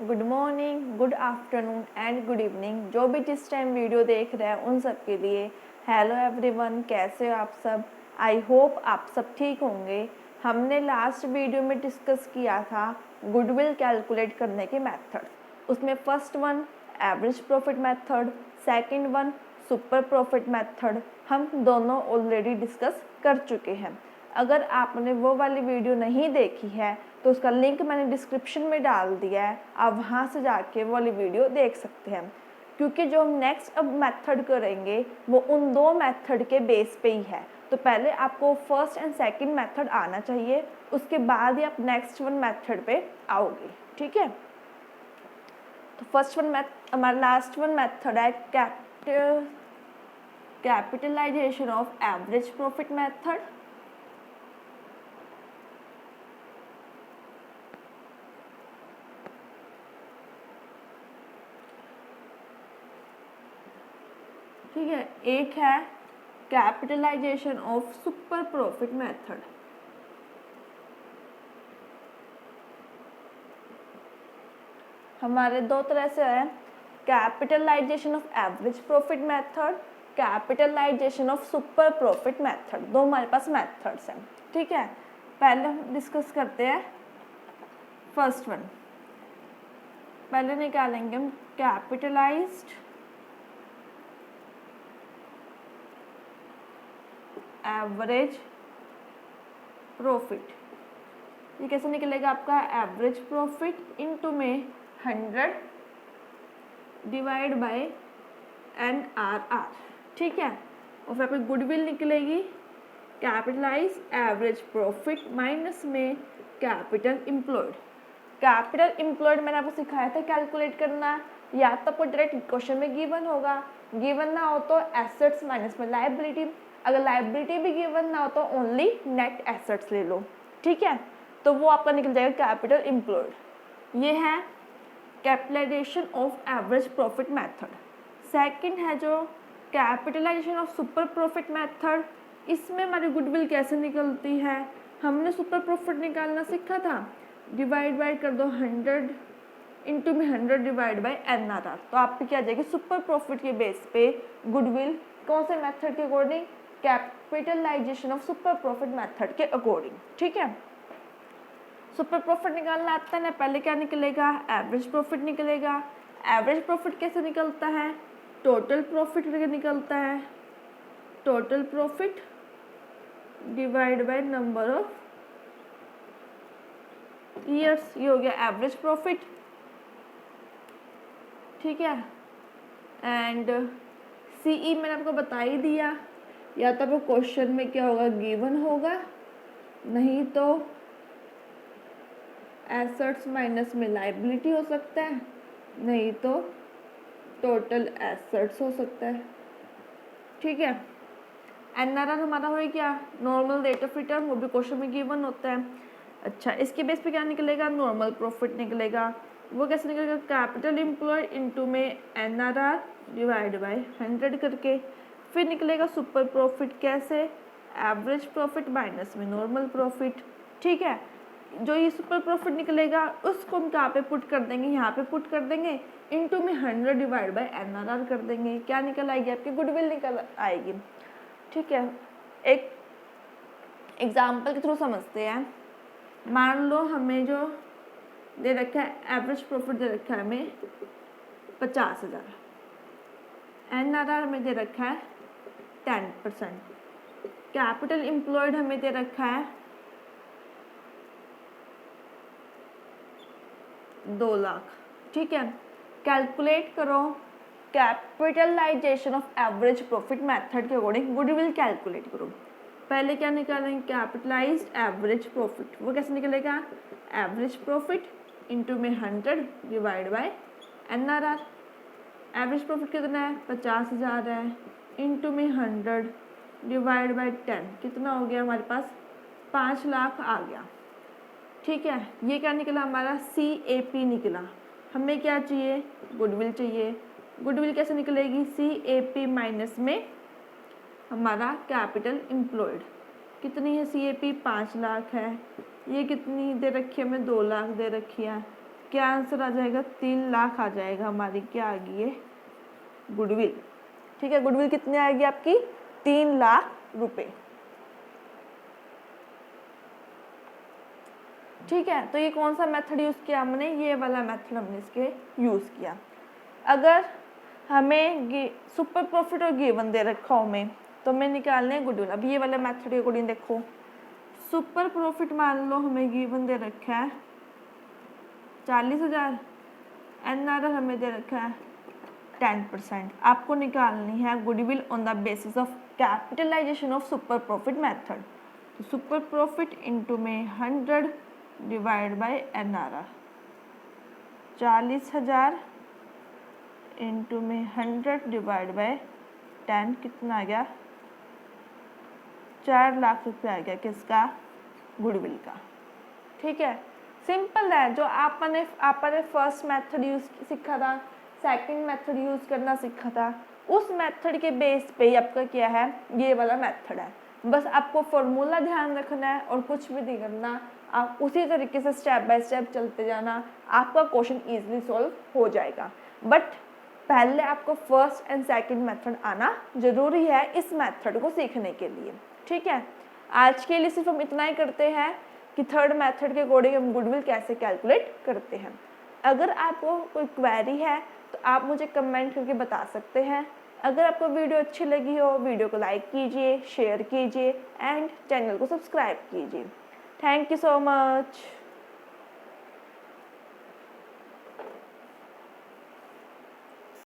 Good morning, good afternoon and good evening. जो भी जिस टाइम वीडियो देख रहे हैं उन सब के लिए हेलो एवरीवन, कैसे हो आप सब। आई होप आप सब ठीक होंगे। हमने लास्ट वीडियो में डिस्कस किया था गुडविल कैलकुलेट करने के मेथड। उसमें first one average profit method, second one super profit method हम दोनों ऑलरेडी डिस्कस कर चुके हैं। अगर आपने वो वाली वीडियो नहीं देखी है तो उसका लिंक मैंने डिस्क्रिप्शन में डाल दिया है, आप वहाँ से जाके वो वाली वीडियो देख सकते हैं। क्योंकि जो हम नेक्स्ट अब मेथड करेंगे वो उन दो मेथड के बेस पे ही है, तो पहले आपको फर्स्ट एंड सेकंड मेथड आना चाहिए, उसके बाद ही आप नेक्स्ट वन मेथड पे आओगे। ठीक है, तो फर्स्ट वन हमारा लास्ट वन मेथड है capitalization of average profit method. ठीक है, एक है capitalization of super profit method. हमारे दो तरह से है, capitalization of average profit method, capitalization of super profit method. दो हमारे पास मेथड्स हैं। ठीक है, पहले हम डिस्कस करते हैं फर्स्ट वन। पहले निकालेंगे हम कैपिटलाइज्ड एवरेज प्रॉफिट। ये कैसे निकलेगा आपका एवरेज प्रॉफिट इनटू में 100 डिवाइड बाय NRR। ठीक है, और फिर आपकी गुडविल निकलेगी कैपिटलाइज एवरेज प्रॉफिट माइनस में कैपिटल एम्प्लॉयड। कैपिटल एम्प्लॉयड मैंने आपको सिखाया था कैलकुलेट करना, या तो आपको डायरेक्ट क्वेश्चन में गिवन होगा, गिवन ना हो तो एसेट्स माइनस में लायबिलिटी, अगर लायबिलिटी भी गिवन ना हो तो ओनली नेट एसेट्स ले लो। ठीक है, तो वो आपका निकल जाएगा कैपिटल एम्प्लॉयड। ये है capitalization of average profit method. Second है जो capitalization of super profit method. इसमें हमारी गुडविल कैसे निकलती है, हमने सुपर प्रॉफिट निकालना सीखा था, डिवाइड बाई कर दो 100 इंटू में 100 डिवाइड बाई NRR, तो आपकी क्या आ जाएगी सुपर प्रॉफिट के बेस पे गुडविल कौन से मेथड के according, capitalization of super profit method के अकॉर्डिंग। ठीक है, सुपर प्रॉफिट निकालना आता है ना, पहले क्या निकलेगा एवरेज प्रॉफिट निकलेगा। एवरेज प्रॉफिट कैसे निकलता है, टोटल प्रॉफिट निकलता है, total profit divide by number of years, ये हो गया एवरेज प्रॉफिट। ठीक है, एंड CE मैंने आपको बता ही दिया, या तो आपको क्वेश्चन में क्या होगा गिवन होगा, नहीं तो एसेट्स माइनस में लायबिलिटी हो सकता है, नहीं तो टोटल एसेट्स हो सकता है। ठीक है, NRR हमारा हो क्या नॉर्मल रेट ऑफ रिटर्न, वो भी क्वेश्चन में गिवन होता है। अच्छा, इसके बेस पे क्या निकलेगा नॉर्मल प्रॉफिट निकलेगा। वो कैसे निकलेगा कैपिटल एम्प्लॉयड इनटू में NRR डिवाइड बाय 100 करके। फिर निकलेगा सुपर प्रॉफिट कैसे, एवरेज प्रॉफिट माइनस में नॉर्मल प्रॉफिट। ठीक है, जो ये सुपर प्रॉफिट निकलेगा उसको हम कहाँ पे पुट कर देंगे, यहाँ पे पुट कर देंगे, इनटू में 100 डिवाइड बाय NRR कर देंगे। क्या निकल आएगी आपकी गुडविल निकल आएगी। ठीक है, एक एग्जाम्पल के थ्रू समझते हैं। मान लो हमें जो दे रखा है एवरेज प्रॉफिट दे रखा है हमें 50,000, NRR में दे रखा है 10%, कैपिटल एम्प्लॉयड हमें दे रखा है 2 लाख। ठीक है, कैलकुलेट करो capitalization of average profit method के अकॉर्डिंग गुडविल कैलकुलेट करो। पहले क्या निकालेंगे कैपिटलाइज्ड एवरेज प्रॉफिट, वो कैसे निकलेगा एवरेज प्रॉफिट इनटू में 100 divide by NRR। Average profit कितना है 50,000 है, इनटू में 100 डिवाइड बाय 10 कितना हो गया हमारे पास 5 लाख आ गया। ठीक है, ये क्या निकला हमारा CAP निकला। हमें क्या चाहिए गुडविल चाहिए। गुडविल कैसे निकलेगी CAP माइनस में हमारा कैपिटल एम्प्लॉयड। कितनी है CAP 5 लाख है, ये कितनी दे रखी है हमें 2 लाख दे रखी है, क्या आंसर आ जाएगा, 3 लाख आ जाएगा हमारी, क्या आ गई है, गुडविल। ठीक है, गुडविल कितनी आएगी आपकी, 3 लाख रुपए। ठीक है, तो ये कौन सा मेथड यूज़ किया हमने, ये वाला मेथड हमने इसके यूज़ किया। अगर हमें सुपर प्रॉफिट और गिवन दे रखा हो हमें, तो हमें निकालने हैं गुडविल। अब ये वाला मेथड के अकॉर्डिंग देखो, सुपर प्रॉफिट मान लो हमें गिवन दे रखा है 40,000, एनआरआर हमें दे रखा है 10%। आपको निकालनी है goodwill on the basis of capitalization of super profit method. तो सुपर प्रॉफिट इंटू में 100 डिवाइड बाय एनआरआर, 40,000 इंटू में 100 डिवाइड बाय 10 कितना आ गया, 4 लाख रुपये आ गया, किसका, गुडविल का। ठीक है, सिंपल है। जो आपने फर्स्ट मेथड यूज सीखा था, सेकंड मेथड यूज करना सीखा था, उस मेथड के बेस पे ही आपका क्या है, ये वाला मेथड है। बस आपको फॉर्मूला ध्यान रखना है और कुछ भी नहीं करना, आप उसी तरीके से स्टेप बाय स्टेप चलते जाना, आपका क्वेश्चन इजीली सॉल्व हो जाएगा। बट पहले आपको फर्स्ट एंड सेकंड मेथड आना जरूरी है इस मेथड को सीखने के लिए। ठीक है, आज के लिए सिर्फ हम इतना ही करते हैं कि थर्ड मेथड के अकॉर्डिंग हम गुडविल कैसे कैलकुलेट करते हैं। अगर आपको कोई क्वेरी है तो आप मुझे कमेंट करके बता सकते हैं। अगर आपको वीडियो अच्छी लगी हो, वीडियो को लाइक कीजिए, शेयर कीजिए एंड चैनल को सब्सक्राइब कीजिए। Thank you so much.